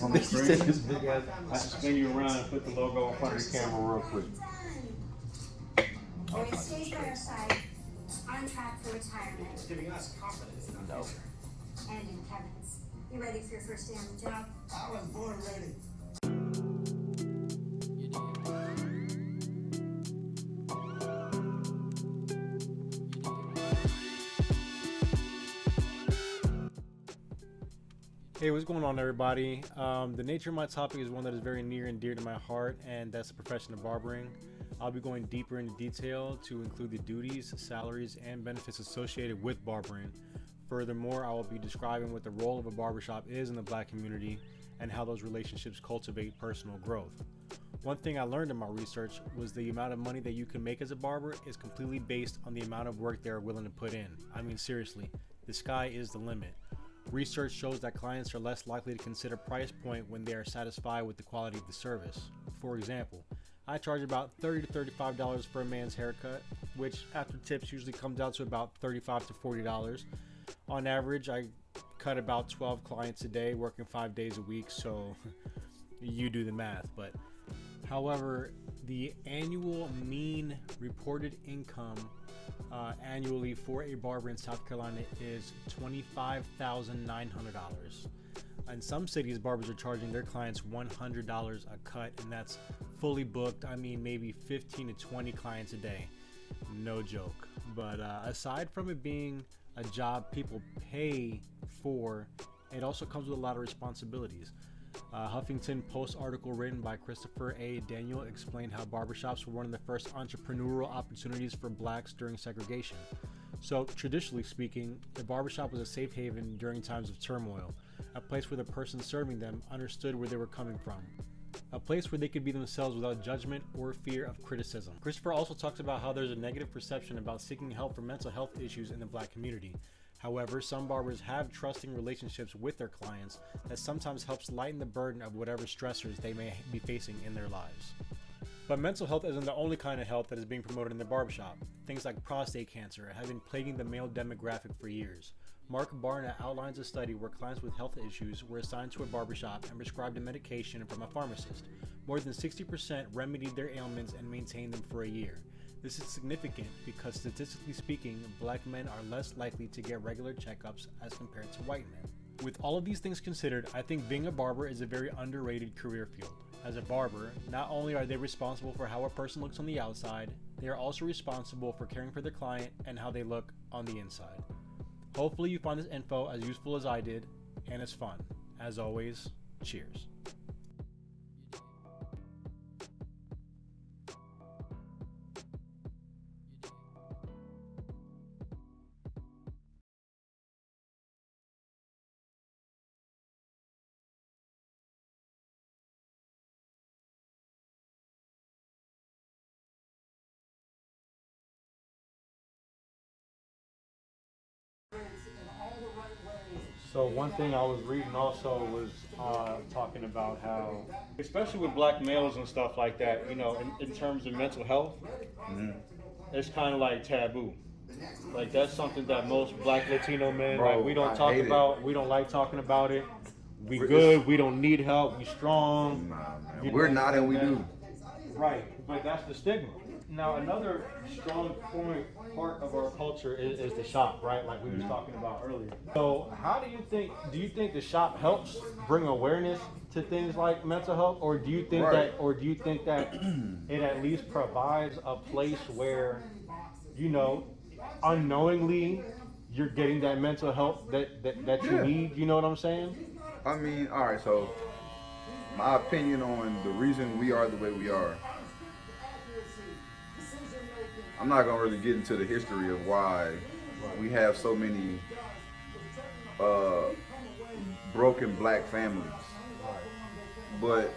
On the screen, this big ass. I should spin you around and put the logo in front of the camera real quick. He stays by our side, on track for retirement. Giving us confidence in our future. And in Kevin's. You ready for your first day on the job? I was born ready. Hey, what's going on, everybody? The nature of my topic is one that is very near and dear to my heart, and that's the profession of barbering. I'll be going deeper into detail to include the duties, salaries, and benefits associated with barbering. Furthermore, I will be describing what the role of a barbershop is in the Black community and how those relationships cultivate personal growth. One thing I learned in my research was the amount of money that you can make as a barber is completely based on the amount of work they are willing to put in. I mean, seriously, the sky is the limit. Research shows that clients are less likely to consider price point when they are satisfied with the quality of the service. For example, I charge about $30 to $35 for a man's haircut, which after tips usually comes out to about $35 to $40. On average, I cut about 12 clients a day, working 5 days a week, so you do the math. But however, the annual mean reported income annually for a barber in South Carolina is $25,900. In some cities, barbers are charging their clients $100 a cut, and that's fully booked. I mean, maybe 15 to 20 clients a day. No joke. But aside from it being a job people pay for, it also comes with a lot of responsibilities. Huffington Post article written by Christopher A. Daniel explained how barbershops were one of the first entrepreneurial opportunities for blacks during segregation. So, traditionally speaking, the barbershop was a safe haven during times of turmoil, a place where the person serving them understood where they were coming from, a place where they could be themselves without judgment or fear of criticism. Christopher also talks about how there's a negative perception about seeking help for mental health issues in the Black community. However, some barbers have trusting relationships with their clients that sometimes helps lighten the burden of whatever stressors they may be facing in their lives. But mental health isn't the only kind of health that is being promoted in the barbershop. Things like prostate cancer have been plaguing the male demographic for years. Mark Barna outlines a study where clients with health issues were assigned to a barbershop and prescribed a medication from a pharmacist. More than 60% remedied their ailments and maintained them for a year. This is significant because statistically speaking, Black men are less likely to get regular checkups as compared to white men. With all of these things considered, I think being a barber is a very underrated career field. As a barber, not only are they responsible for how a person looks on the outside, they are also responsible for caring for their client and how they look on the inside. Hopefully you find this info as useful as I did, and as fun. As always, cheers. So one thing I was reading also was talking about how, especially with Black males and stuff like that, you know, in terms of mental health, it's kind of like taboo. Like that's something that most Black Latino men, Bro, like we don't I talk hate it. about. We don't like talking about it. We good. We don't need help. We strong. Nah, man. You We're know, not and we do. Right, but that's the stigma. Now, another strong part of our culture is the shop, right? Like we were talking about earlier. So, how do you think the shop helps bring awareness to things like mental health, or do you think Right. that it at least provides a place where, you know, unknowingly you're getting that mental health that you Yeah. need? You know what I'm saying? I mean, all right. So, my opinion on the reason we are the way we are. I'm not gonna really get into the history of why we have so many broken Black families, but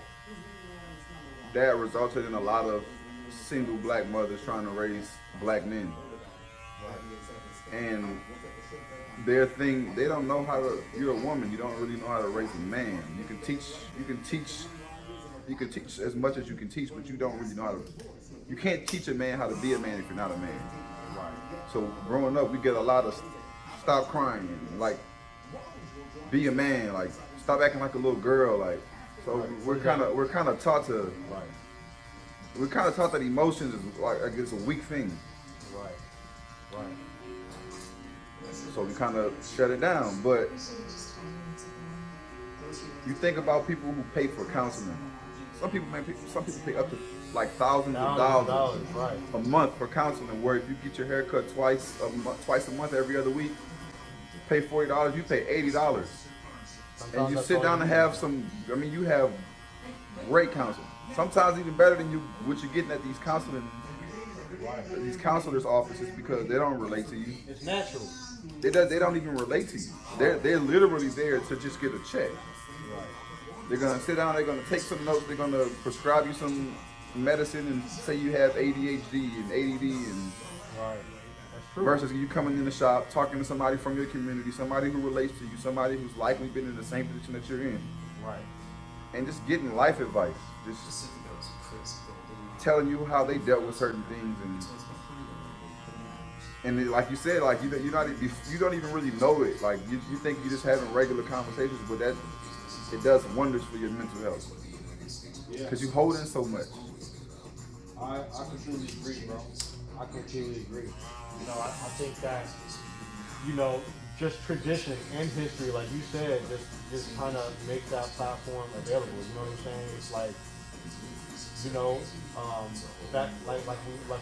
that resulted in a lot of single Black mothers trying to raise Black men, and their thing, they don't know how to. You're a woman, you don't really know how to raise a man. You can teach as much as you can teach, but you don't really know how to. You can't teach a man how to be a man if you're not a man. So growing up, we get a lot of stop crying, like be a man, like stop acting like a little girl, like. So we're kind of taught to. Right. We're kind of taught that emotions is like it's a weak thing. Right. Right. So we kind of shut it down. But you think about people who pay for counseling. Some people pay up to like thousands of dollars right. a month for counseling. Where if you get your hair cut twice a month, every other week, pay $40, you pay $80, and you sit down and have some. I mean, you have great counseling. Sometimes even better than what you're getting at these counselors' offices because they don't relate to you. It's natural. They don't even relate to you. They're literally there to just get a check. Right. They're gonna sit down. They're gonna take some notes. They're gonna prescribe you some medicine and say you have ADHD and ADD and. Right. That's true. Versus you coming in the shop, talking to somebody from your community, somebody who relates to you, somebody who's likely been in the same position that you're in, Right. and just getting life advice, just telling you how they dealt with certain things, and like you said, like you don't even really know it. Like you think you're just having regular conversations, but that it does wonders for your mental health because you hold in so much. I completely agree, bro. I completely agree. You know, I think that, you know, just tradition and history, like you said, just kind of make that platform available. You know what I'm saying? It's like, you know, back like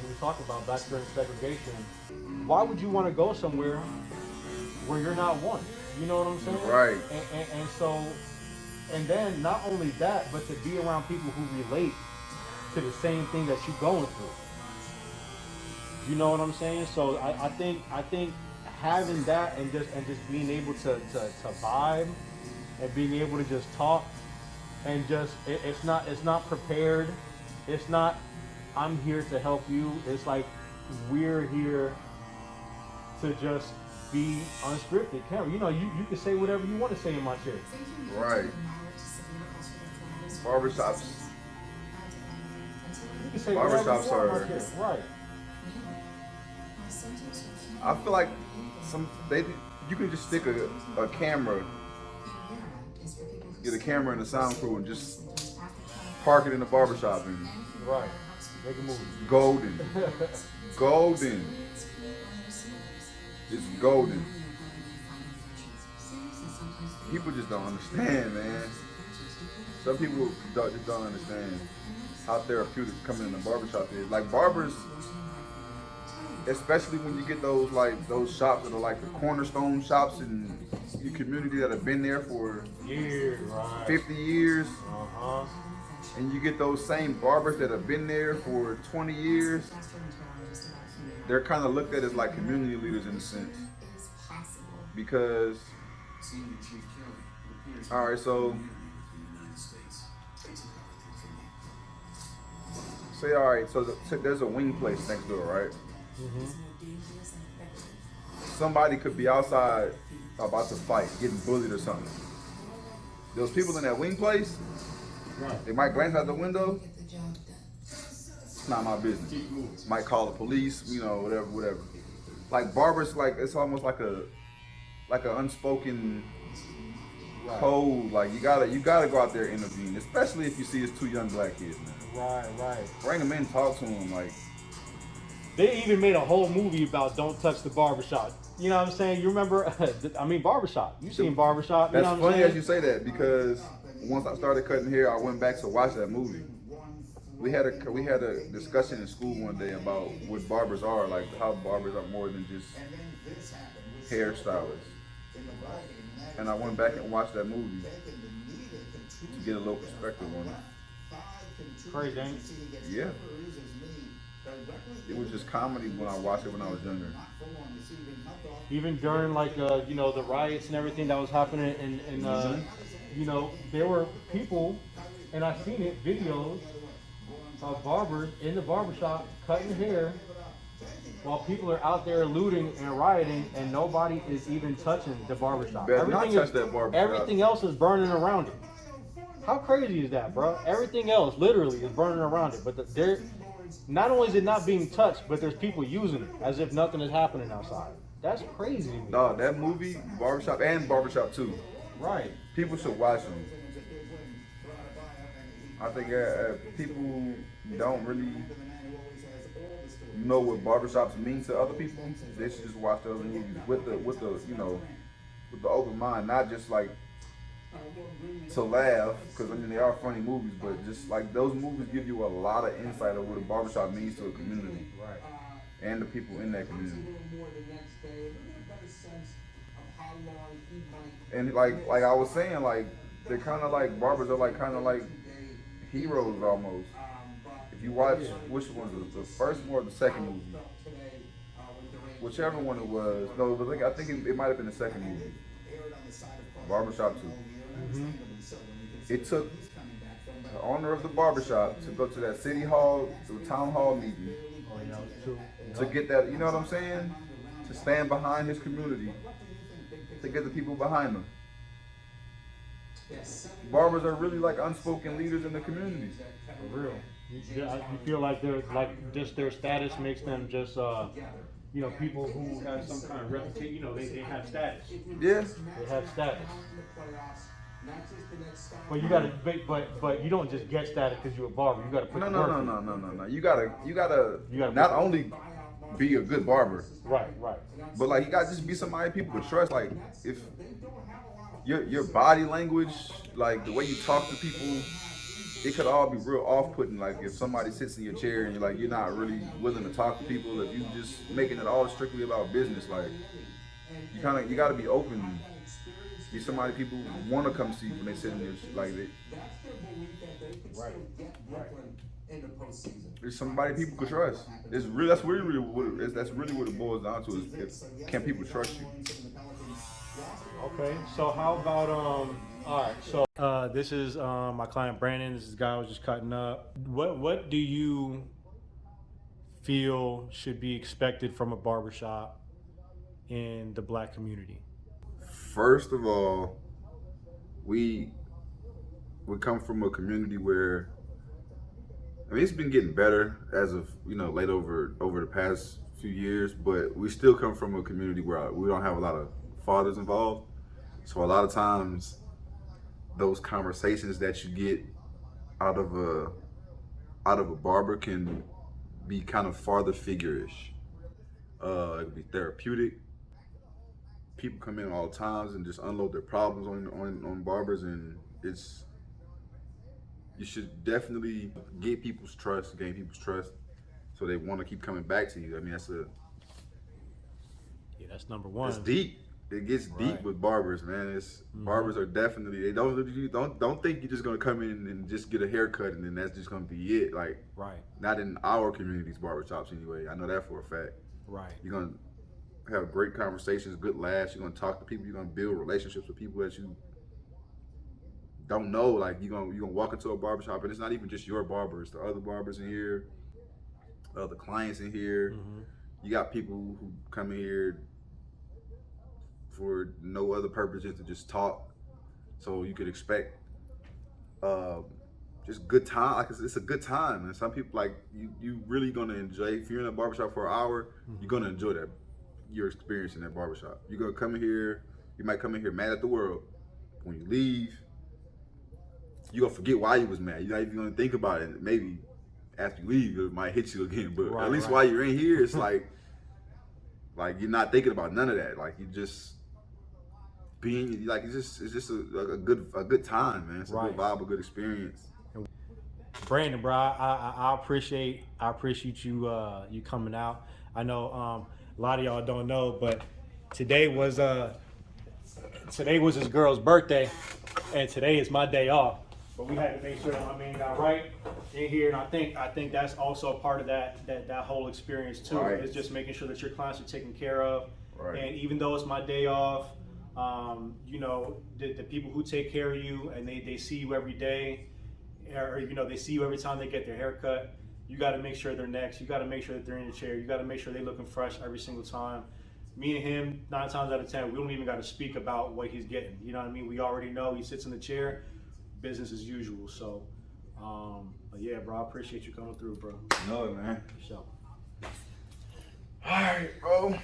we talked about back during segregation. Why would you want to go somewhere where you're not wanted? You know what I'm saying? Right. And so, and then not only that, but to be around people who relate to the same thing that you're going through. You know what I'm saying? So I think having that and just being able to vibe and being able to just talk and just it's not prepared. It's not I'm here to help you. It's like we're here to just be unscripted. You know, you can say whatever you want to say in my chair. Right. Barbershops. You can say whatever you Barbershops want in my are. chair. Right. I feel like you can just stick a camera, get a camera and a sound crew, and just park it in the barbershop and Right. Make a movie. golden, golden. It's golden. People just don't understand, man. Some people just don't understand how therapeutic coming in the barbershop is. Like barbers, especially when you get those shops that are like the cornerstone shops in your community that have been there for Years, right. 50 years, Uh-huh. and you get those same barbers that have been there for 20 years, they're kind of looked at as like community leaders in a sense. Because, all right, so say, all right, so there's a wing place next door, right? Somebody could be outside about to fight, getting bullied or something. Those people in that wing place, Right. they might glance out the window. It's not my business. Might call the police, you know, whatever. Like barbers, like it's almost like an unspoken code. Like you gotta go out there and intervene, especially if you see it's two young black kids, man. Right. Bring them in, talk to them, like. They even made a whole movie about Don't Touch the Barbershop. You know what I'm saying? You remember, Barbershop. You seen Barbershop. You That's know what I'm funny saying? as you say that because once I started cutting hair, I went back to watch that movie. We had a discussion in school one day about what barbers are, like how barbers are more than just hairstylists. And I went back and watched that movie to get a little perspective on it. Crazy, ain't it? Yeah. It was just comedy when I watched it when I was younger. Even during the riots and everything that was happening, and there were people, and I've seen it, videos of barbers in the barbershop cutting hair while people are out there looting and rioting, and nobody is even touching the barbershop. Better not touch that barbershop. Everything else is burning around it. How crazy is that, bro? Everything else literally is burning around it, but not only is it not being touched, but there's people using it as if nothing is happening outside. That's crazy to me. Dog, that movie, Barbershop and Barbershop 2, Right. people should watch them. I think people don't really know what barbershops mean to other people. They should just watch those movies with the with the open mind, not just like to laugh, because I mean they are funny movies, but just like those movies give you a lot of insight of what a barbershop means to a community, Right. and the people in that community. And like I was saying, like they're kind of like barbers are like kind of like heroes almost. If you watch which one, the first one or the second movie, whichever one it was. No, I think it might have been the second movie, Barbershop 2. It took the owner of the barbershop to go to that city hall, to the town hall meeting, Oh, yeah, that was true. to get that, you know what I'm saying? To stand behind his community, to get the people behind him. Barbers are really like unspoken leaders in the communities. For real. You feel like they're like just their status makes them just people who have some kind of reputation. They have status. Yeah. They have status. But you gotta, but you don't just get status because you're a barber. You gotta put No. the work in. You gotta not only be a good barber, Right. but like you gotta just be somebody people would trust. Like if your body language, like the way you talk to people, it could all be real off-putting. Like if somebody sits in your chair and you're not really willing to talk to people, if you just making it all strictly about business, like you gotta be open. Be somebody people want to come see when they sit in your like they. Right. There's somebody people can trust. It's really that's really what it boils down to is can people trust you? Okay. So how about all right. So this is my client Brandon. This is the guy I was just cutting up. What do you feel should be expected from a barbershop in the black community? First of all, we come from a community where, I mean, it's been getting better as of late over the past few years, but we still come from a community where we don't have a lot of fathers involved. So a lot of times, those conversations that you get out of a barber can be kind of father figure-ish. It could be therapeutic. People come in all times and just unload their problems on barbers, and you should definitely gain people's trust, so they want to keep coming back to you. I mean, That's number one. it's deep. It gets deep with barbers, man. Barbers are definitely don't think you're just gonna come in and just get a haircut and then that's just gonna be it. Like not in our community's barbershops anyway. I know that for a fact. Right. You're gonna have great conversations, good laughs. You're gonna talk to people. You're gonna build relationships with people that you don't know. Like you're gonna walk into a barbershop and it's not even just your barber. It's the other barbers in here, other clients in here. You got people who come in here for no other purpose just to just talk. So you could expect just good time. Like it's a good time, and some people like you really gonna enjoy. If you're in a barbershop for an hour, you're gonna enjoy that. Your experience in that barbershop. You're gonna come in here. You might come in here mad at the world. When you leave, you're gonna forget why you was mad. You're not even gonna think about it. And maybe after you leave, it might hit you again. But at least while you're in here, it's like you're not thinking about none of that. Like you just being like it's just a good time, man. It's a good vibe, a good experience. Brandon, bro, I appreciate you coming out. I know a lot of y'all don't know, but today was his girl's birthday, and today is my day off. But we had to make sure that my man got right in here, and I think that's also a part of that whole experience too. Is just making sure that your clients are taken care of. And even though it's my day off, the people who take care of you and they see you every day, or they see you every time they get their haircut, you got to make sure they're next. You got to make sure that they're in the chair. You got to make sure they're looking fresh every single time. Me and him, 9 times out of 10, we don't even got to speak about what he's getting. You know what I mean? We already know he sits in the chair, business as usual. So, but yeah, bro, I appreciate you coming through, bro. No, man. So. All right, bro.